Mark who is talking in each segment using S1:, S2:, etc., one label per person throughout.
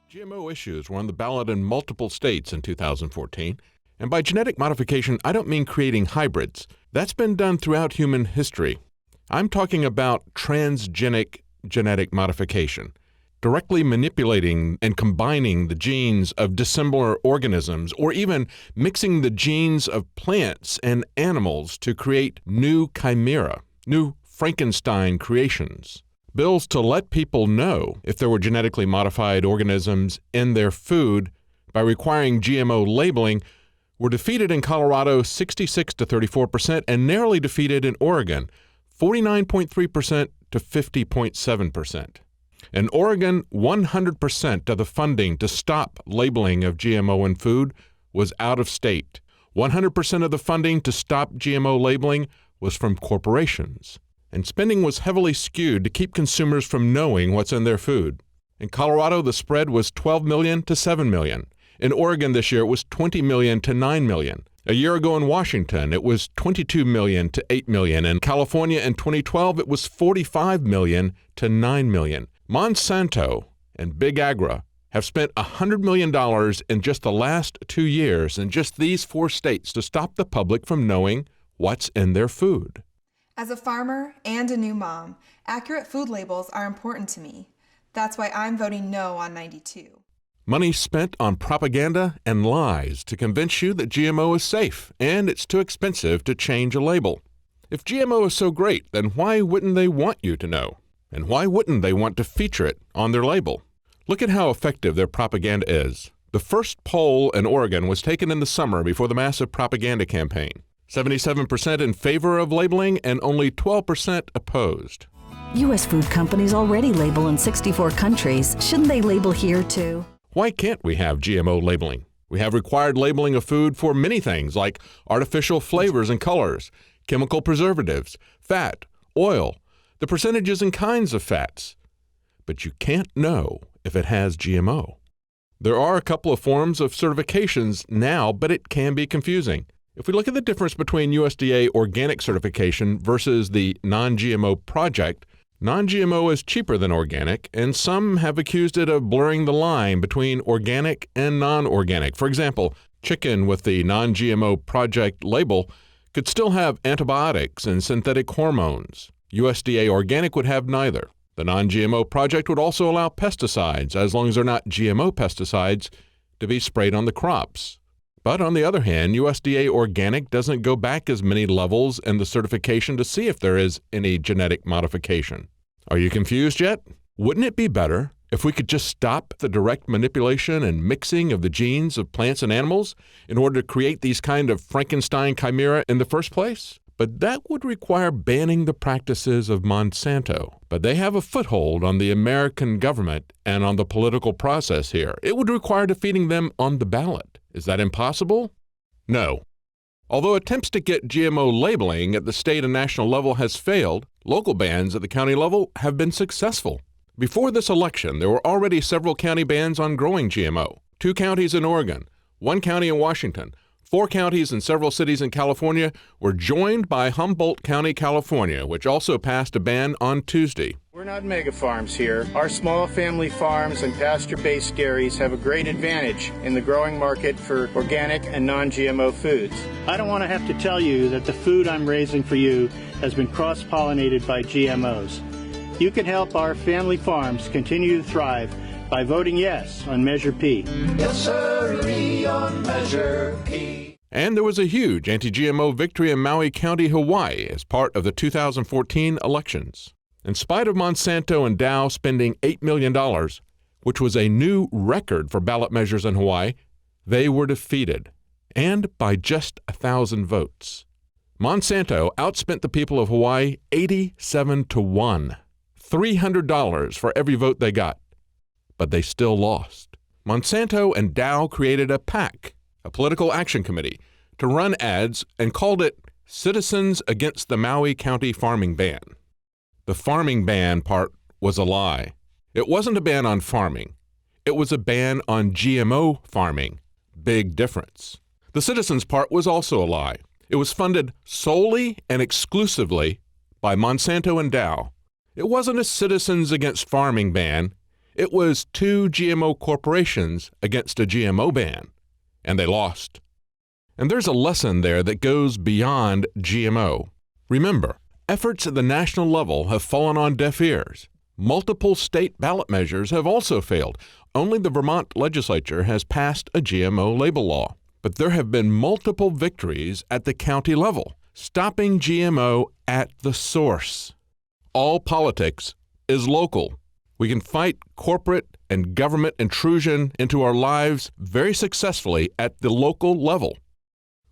S1: GMO issues were on the ballot in multiple states in 2014. And by genetic modification, I don't mean creating hybrids. That's been done throughout human history. I'm talking about transgenic genetic modification, directly manipulating and combining the genes of dissimilar organisms, or even mixing the genes of plants and animals to create new chimera, new Frankenstein creations. Bills to let people know if there were genetically modified organisms in their food by requiring GMO labeling were defeated in Colorado 66 to 34% and narrowly defeated in Oregon 49.3% to 50.7%. In Oregon, 100% of the funding to stop labeling of GMO in food was out of state. 100% of the funding to stop GMO labeling was from corporations. And spending was heavily skewed to keep consumers from knowing what's in their food. In Colorado, the spread was 12 million to 7 million. In Oregon this year, it was 20 million to 9 million. A year ago in Washington, it was 22 million to 8 million. In California in 2012, it was 45 million to 9 million. Monsanto and Big Agri have spent $100 million in just the last 2 years in just these 4 states to stop the public from knowing what's in their food.
S2: As a farmer and a new mom, accurate food labels are important to me. That's why I'm voting no on 92.
S1: Money spent on propaganda and lies to convince you that GMO is safe and it's too expensive to change a label. If GMO is so great, then why wouldn't they want you to know? And why wouldn't they want to feature it on their label? Look at how effective their propaganda is. The first poll in Oregon was taken in the summer before the massive propaganda campaign. 77% in favor of labeling and only 12% opposed.
S3: U.S. food companies already label in 64 countries. Shouldn't they label here too?
S1: Why can't we have GMO labeling? We have required labeling of food for many things like artificial flavors and colors, chemical preservatives, fat, oil, the percentages and kinds of fats. But you can't know if it has GMO. There are a couple of forms of certifications now, but it can be confusing. If we look at the difference between USDA organic certification versus the non-GMO project, non-GMO is cheaper than organic, and some have accused it of blurring the line between organic and non-organic. For example, chicken with the non-GMO project label could still have antibiotics and synthetic hormones. USDA organic would have neither. The non-GMO project would also allow pesticides, as long as they're not GMO pesticides, to be sprayed on the crops. But on the other hand, USDA organic doesn't go back as many levels in the certification to see if there is any genetic modification. Are you confused yet? Wouldn't it be better if we could just stop the direct manipulation and mixing of the genes of plants and animals in order to create these kind of Frankenstein chimera in the first place? But that would require banning the practices of Monsanto. But they have a foothold on the American government and on the political process here. It would require defeating them on the ballot. Is that impossible? No. Although attempts to get GMO labeling at the state and national level has failed, local bans at the county level have been successful. Before this election, there were already several county bans on growing GMO. 2 counties in Oregon, 1 county in Washington, 4 counties and several cities in California were joined by Humboldt County, California, which also passed a ban on Tuesday.
S4: We're not mega farms here. Our small family farms and pasture-based dairies have a great advantage in the growing market for organic and non-GMO foods.
S5: I don't want to have to tell you that the food I'm raising for you has been cross-pollinated by GMOs. You can help our family farms continue to thrive by voting yes on Measure P.
S6: Yes, sirree, on Measure P.
S1: And there was a huge anti-GMO victory in Maui County, Hawaii, as part of the 2014 elections. In spite of Monsanto and Dow spending $8 million, which was a new record for ballot measures in Hawaii, they were defeated, and by just 1,000 votes. Monsanto outspent the people of Hawaii 87 to 1, $300 for every vote they got. But they still lost. Monsanto and Dow created a PAC, a political action committee, to run ads and called it Citizens Against the Maui County Farming Ban. The farming ban part was a lie. It wasn't a ban on farming. It was a ban on GMO farming. Big difference. The citizens part was also a lie. It was funded solely and exclusively by Monsanto and Dow. It wasn't a Citizens Against Farming ban. It was 2 GMO corporations against a GMO ban, and they lost. And there's a lesson there that goes beyond GMO. Remember, efforts at the national level have fallen on deaf ears. Multiple state ballot measures have also failed. Only the Vermont legislature has passed a GMO label law. But there have been multiple victories at the county level, stopping GMO at the source. All politics is local. We can fight corporate and government intrusion into our lives very successfully at the local level.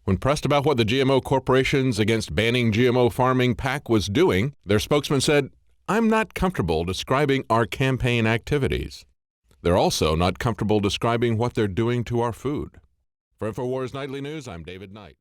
S1: When pressed about what the GMO Corporations Against Banning GMO Farming PAC was doing, their spokesman said, "I'm not comfortable describing our campaign activities." They're also not comfortable describing what they're doing to our food. For InfoWars Nightly News, I'm David Knight.